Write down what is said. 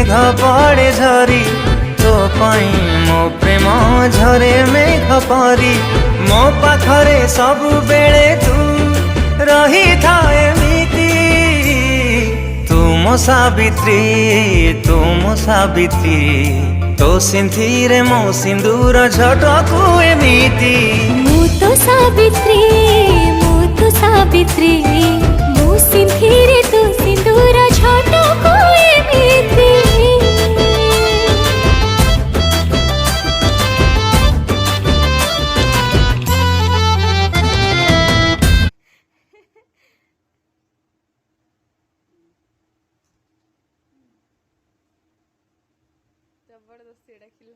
मेघ पड़े झरी तो पाई मो प्रेम झरे मेघ परी मो पाखरे सब बेले तू रही था एमिति तुम सावित्री तो सिंथिरे मो सिंदूर झटकू एमिति मु तो सावित्री मु सिंथिरे तो सिंदूर झटकू एमिति जबरदस्त एटा खिला